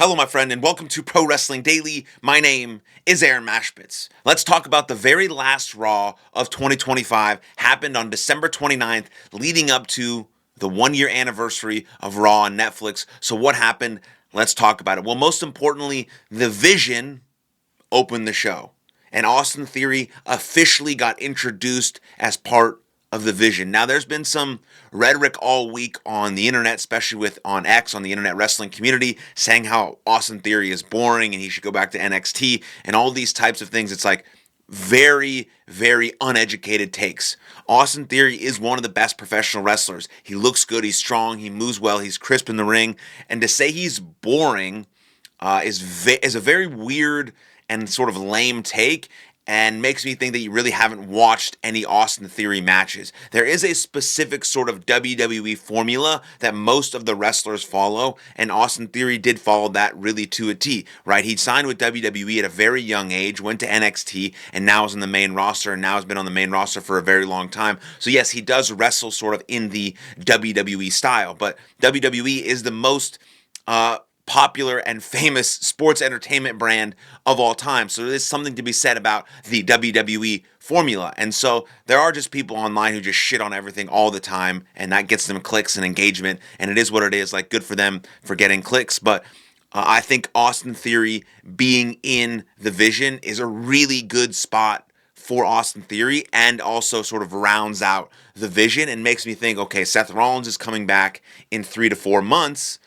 Hello, my friend, and welcome to Pro Wrestling Daily. My name is Aaron Machbitz. Let's talk about the very last Raw of 2025, happened on December 29th, leading up to the one-year anniversary of Raw on Netflix. So what happened? Let's talk about it. Well, most importantly, The Vision opened the show, and Austin Theory officially got introduced as part of The Vision. Now, there's been some rhetoric all week on the internet, especially on X, on the internet wrestling community, saying how Austin Theory is boring and he should go back to NXT and all these types of things. It's like very, very uneducated takes. Austin Theory is one of the best professional wrestlers. He looks good, he's strong, he moves well, he's crisp in the ring. And to say he's boring is a very weird and sort of lame take, and makes me think that you really haven't watched any Austin Theory matches. There is a specific sort of WWE formula that most of the wrestlers follow, and Austin Theory did follow that really to a T, right? He signed with WWE at a very young age, went to NXT, and now is in the main roster, and now has been on the main roster for a very long time. So yes, he does wrestle sort of in the WWE style, but WWE is the most popular and famous sports entertainment brand of all time. So there's something to be said about the WWE formula. And so there are just people online who just shit on everything all the time, and that gets them clicks and engagement, and it is what it is. Like, good for them for getting clicks. But I think Austin Theory being in The Vision is a really good spot for Austin Theory, and also sort of rounds out The Vision and makes me think, okay, Seth Rollins is coming back in 3 to 4 months.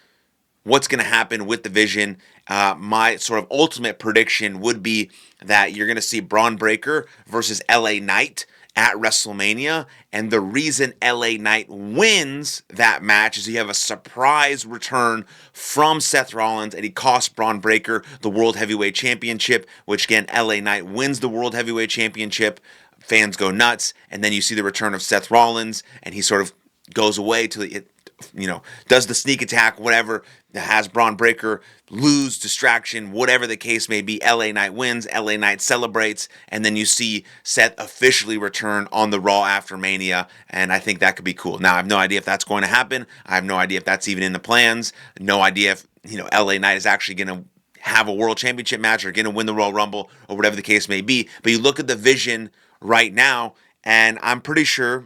What's going to happen with The Vision? My sort of ultimate prediction would be that you're going to see Braun Breaker versus LA Knight at WrestleMania. And the reason LA Knight wins that match is you have a surprise return from Seth Rollins, and he costs Braun Breaker the World Heavyweight Championship, which again, LA Knight wins the World Heavyweight Championship. Fans go nuts. And then you see the return of Seth Rollins, and he sort of goes away to it. Does the sneak attack, whatever, has Braun Breaker lose, distraction, whatever the case may be. LA Knight wins, LA Knight celebrates, and then you see Seth officially return on the Raw after Mania, and I think that could be cool. Now, I have no idea if that's going to happen. I have no idea if that's even in the plans. No idea if, LA Knight is actually going to have a World Championship match or going to win the Royal Rumble or whatever the case may be. But you look at the Vision right now, and I'm pretty sure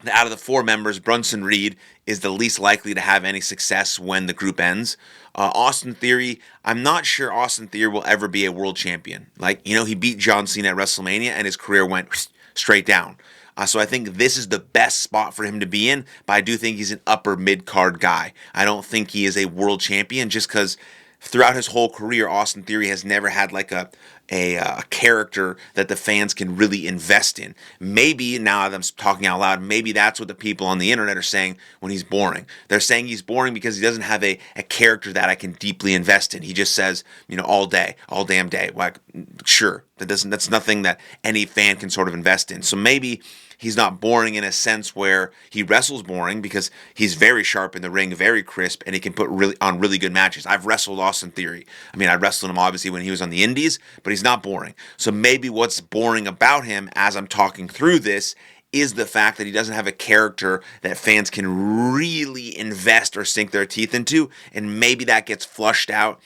that out of the 4 members, Bronson Reed is the least likely to have any success when the group ends. Austin Theory, I'm not sure Austin Theory will ever be a world champion. He beat John Cena at WrestleMania and his career went straight down. So I think this is the best spot for him to be in, but I do think he's an upper mid-card guy. I don't think he is a world champion just because throughout his whole career, Austin Theory has never had like a character that the fans can really invest in. Maybe, now that I'm talking out loud, maybe that's what the people on the internet are saying when he's boring. They're saying he's boring because he doesn't have a character that I can deeply invest in. He just says, all day, all damn day. Like, sure, that's nothing that any fan can sort of invest in. So maybe he's not boring in a sense where he wrestles boring, because he's very sharp in the ring, very crisp, and he can put really good matches. I've wrestled Austin Theory. I wrestled him obviously when he was on the indies, but he's not boring. So maybe what's boring about him as I'm talking through this is the fact that he doesn't have a character that fans can really invest or sink their teeth into, and maybe that gets flushed out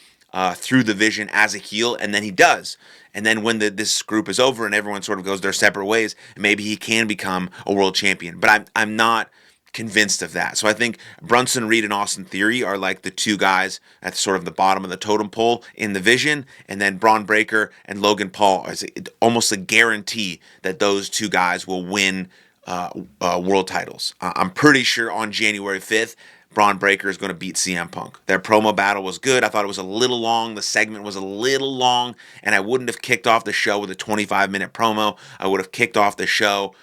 through The Vision as a heel, and then he does. And then when this group is over and everyone sort of goes their separate ways, maybe he can become a world champion. But I'm not convinced of that. So I think Bronson Reed and Austin Theory are like the 2 guys at sort of the bottom of the totem pole in The Vision, and then Braun Breaker and Logan Paul is almost a guarantee that those 2 guys will win world titles. I'm pretty sure on January 5th, Braun Breaker is going to beat CM Punk. Their promo battle was good. I thought it was a little long. The segment was a little long, and I wouldn't have kicked off the show with a 25-minute promo. I would have kicked off the show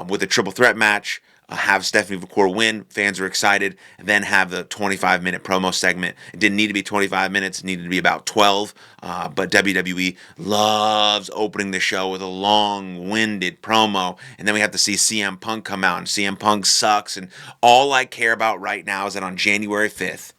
with a triple threat match, have Stephanie McCool win, fans are excited, and then have the 25-minute promo segment. It didn't need to be 25 minutes, it needed to be about 12, but WWE loves opening the show with a long-winded promo, and then we have to see CM Punk come out, and CM Punk sucks, and all I care about right now is that on January 5th,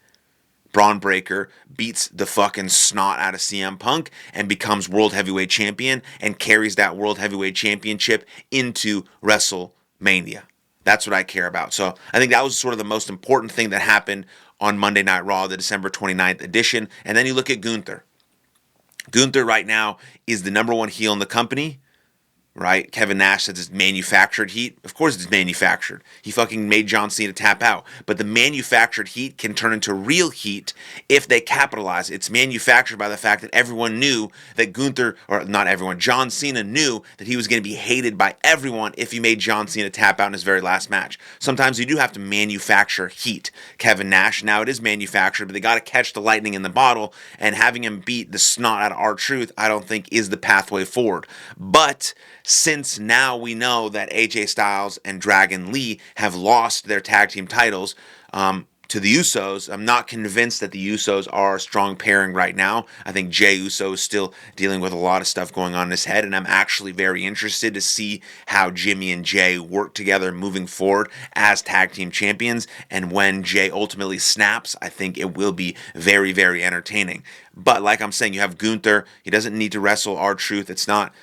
Braun Breaker beats the fucking snot out of CM Punk and becomes World Heavyweight Champion and carries that World Heavyweight Championship into WrestleMania. That's what I care about. So I think that was sort of the most important thing that happened on Monday Night Raw, the December 29th edition. And then you look at Gunther. Gunther right now is the number one heel in the company, right? Kevin Nash says it's manufactured heat. Of course it's manufactured. He fucking made John Cena tap out. But the manufactured heat can turn into real heat if they capitalize. It's manufactured by the fact that everyone knew that Gunther, or not everyone, John Cena knew that he was going to be hated by everyone if he made John Cena tap out in his very last match. Sometimes you do have to manufacture heat. Kevin Nash, now it is manufactured, but they got to catch the lightning in the bottle, and having him beat the snot out of R-Truth, I don't think is the pathway forward. But since now we know that AJ Styles and Dragon Lee have lost their tag team titles to the Usos, I'm not convinced that the Usos are a strong pairing right now. I think Jey Uso is still dealing with a lot of stuff going on in his head, and I'm actually very interested to see how Jimmy and Jey work together moving forward as tag team champions. And when Jey ultimately snaps, I think it will be very, very entertaining. But like I'm saying, you have Gunther. He doesn't need to wrestle R-Truth. It's not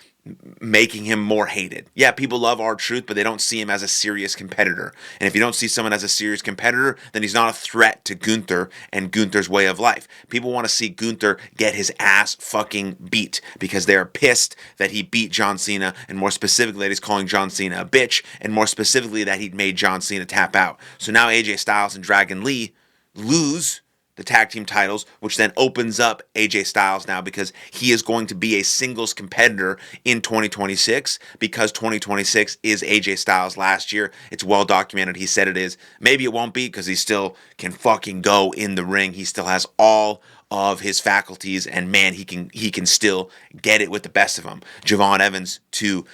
making him more hated. Yeah, people love R-Truth, but they don't see him as a serious competitor. And if you don't see someone as a serious competitor, then he's not a threat to Gunther and Gunther's way of life. People want to see Gunther get his ass fucking beat because they're pissed that he beat John Cena, and more specifically that he's calling John Cena a bitch, and more specifically that he'd made John Cena tap out. So now AJ Styles and Dragon Lee lose the tag team titles, which then opens up AJ Styles now because he is going to be a singles competitor in 2026 because 2026 is AJ Styles' last year. It's well documented. He said it is. Maybe it won't be because he still can fucking go in the ring. He still has all of his faculties, and man, he can still get it with the best of them. Javon Evans, to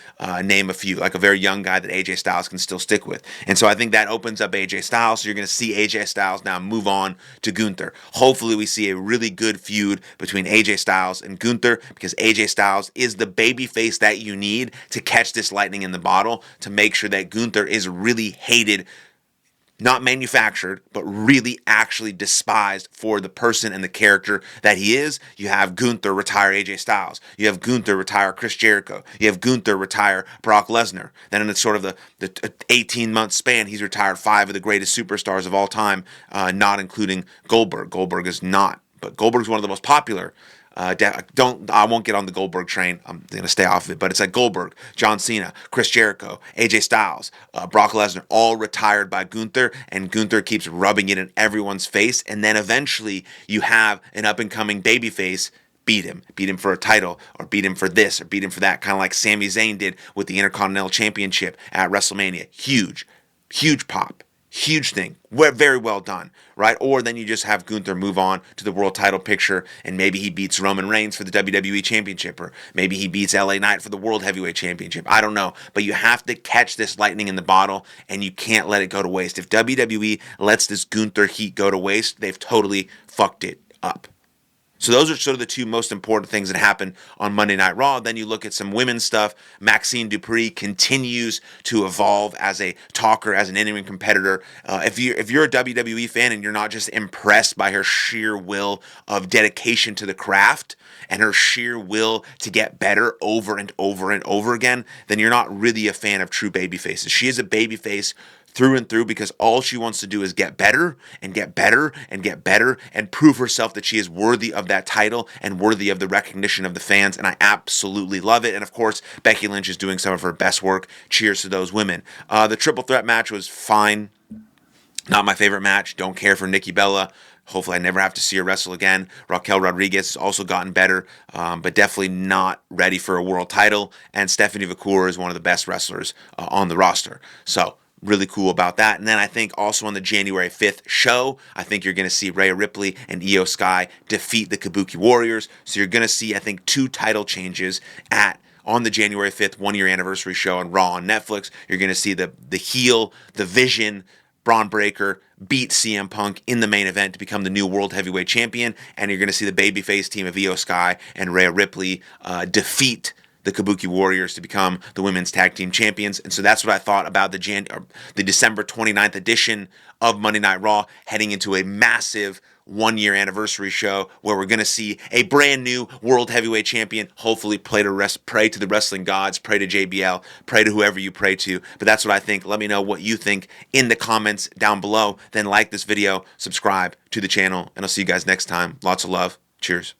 name a few, like a very young guy that AJ Styles can still stick with. And so I think that opens up AJ Styles. So you're going to see AJ Styles now move on to Gunther. Hopefully we see a really good feud between AJ Styles and Gunther, because AJ Styles is the babyface that you need to catch this lightning in the bottle, to make sure that Gunther is really hated, not manufactured, but really actually despised for the person and the character that he is. You have Gunther retire AJ Styles. You have Gunther retire Chris Jericho. You have Gunther retire Brock Lesnar. Then in the sort of the 18-month span, he's retired 5 of the greatest superstars of all time, not including Goldberg. Goldberg is not, but Goldberg's one of the most popular. I won't get on the Goldberg train. I'm going to stay off of it. But it's like Goldberg, John Cena, Chris Jericho, AJ Styles, Brock Lesnar, all retired by Gunther, and Gunther keeps rubbing it in everyone's face. And then eventually you have an up-and-coming babyface beat him for a title, or beat him for this, or beat him for that, kind of like Sami Zayn did with the Intercontinental Championship at WrestleMania. Huge pop. Huge thing. Very well done, right? Or then you just have Gunther move on to the world title picture, and maybe he beats Roman Reigns for the WWE Championship, or maybe he beats LA Knight for the World Heavyweight Championship. I don't know. But you have to catch this lightning in the bottle, and you can't let it go to waste. If WWE lets this Gunther heat go to waste, they've totally fucked it up. So those are sort of the two most important things that happen on Monday Night Raw. Then you look at some women's stuff. Maxine Dupree continues to evolve as a talker, as an in-ring competitor. If you're a WWE fan and you're not just impressed by her sheer will of dedication to the craft and her sheer will to get better over and over and over again, then you're not really a fan of true babyfaces. She is a babyface through and through, because all she wants to do is get better and get better and get better and prove herself that she is worthy of that title and worthy of the recognition of the fans, and I absolutely love it. And of course, Becky Lynch is doing some of her best work. Cheers to those women. The triple threat match was fine. Not my favorite match. Don't care for Nikki Bella. Hopefully I never have to see her wrestle again. Raquel Rodriguez has also gotten better, but definitely not ready for a world title. And Stephanie Vacour is one of the best wrestlers on the roster. So really cool about that. And then I think also on the January 5th show, I think you're going to see Rhea Ripley and Io Sky defeat the Kabuki Warriors. So you're going to see, I think, 2 title changes on the January 5th one-year anniversary show on Raw on Netflix. You're going to see the heel, the Vision, Braun Breaker, beat CM Punk in the main event to become the new World Heavyweight Champion. And you're going to see the babyface team of Io Sky and Rhea Ripley defeat the Kabuki Warriors to become the women's tag team champions. And so that's what I thought about the December 29th edition of Monday Night Raw, heading into a massive 1-year anniversary show where we're going to see a brand new world heavyweight champion. Hopefully pray to the wrestling gods, pray to JBL, pray to whoever you pray to. But that's what I think. Let me know what you think in the comments down below. Then like this video, subscribe to the channel, and I'll see you guys next time. Lots of love. Cheers.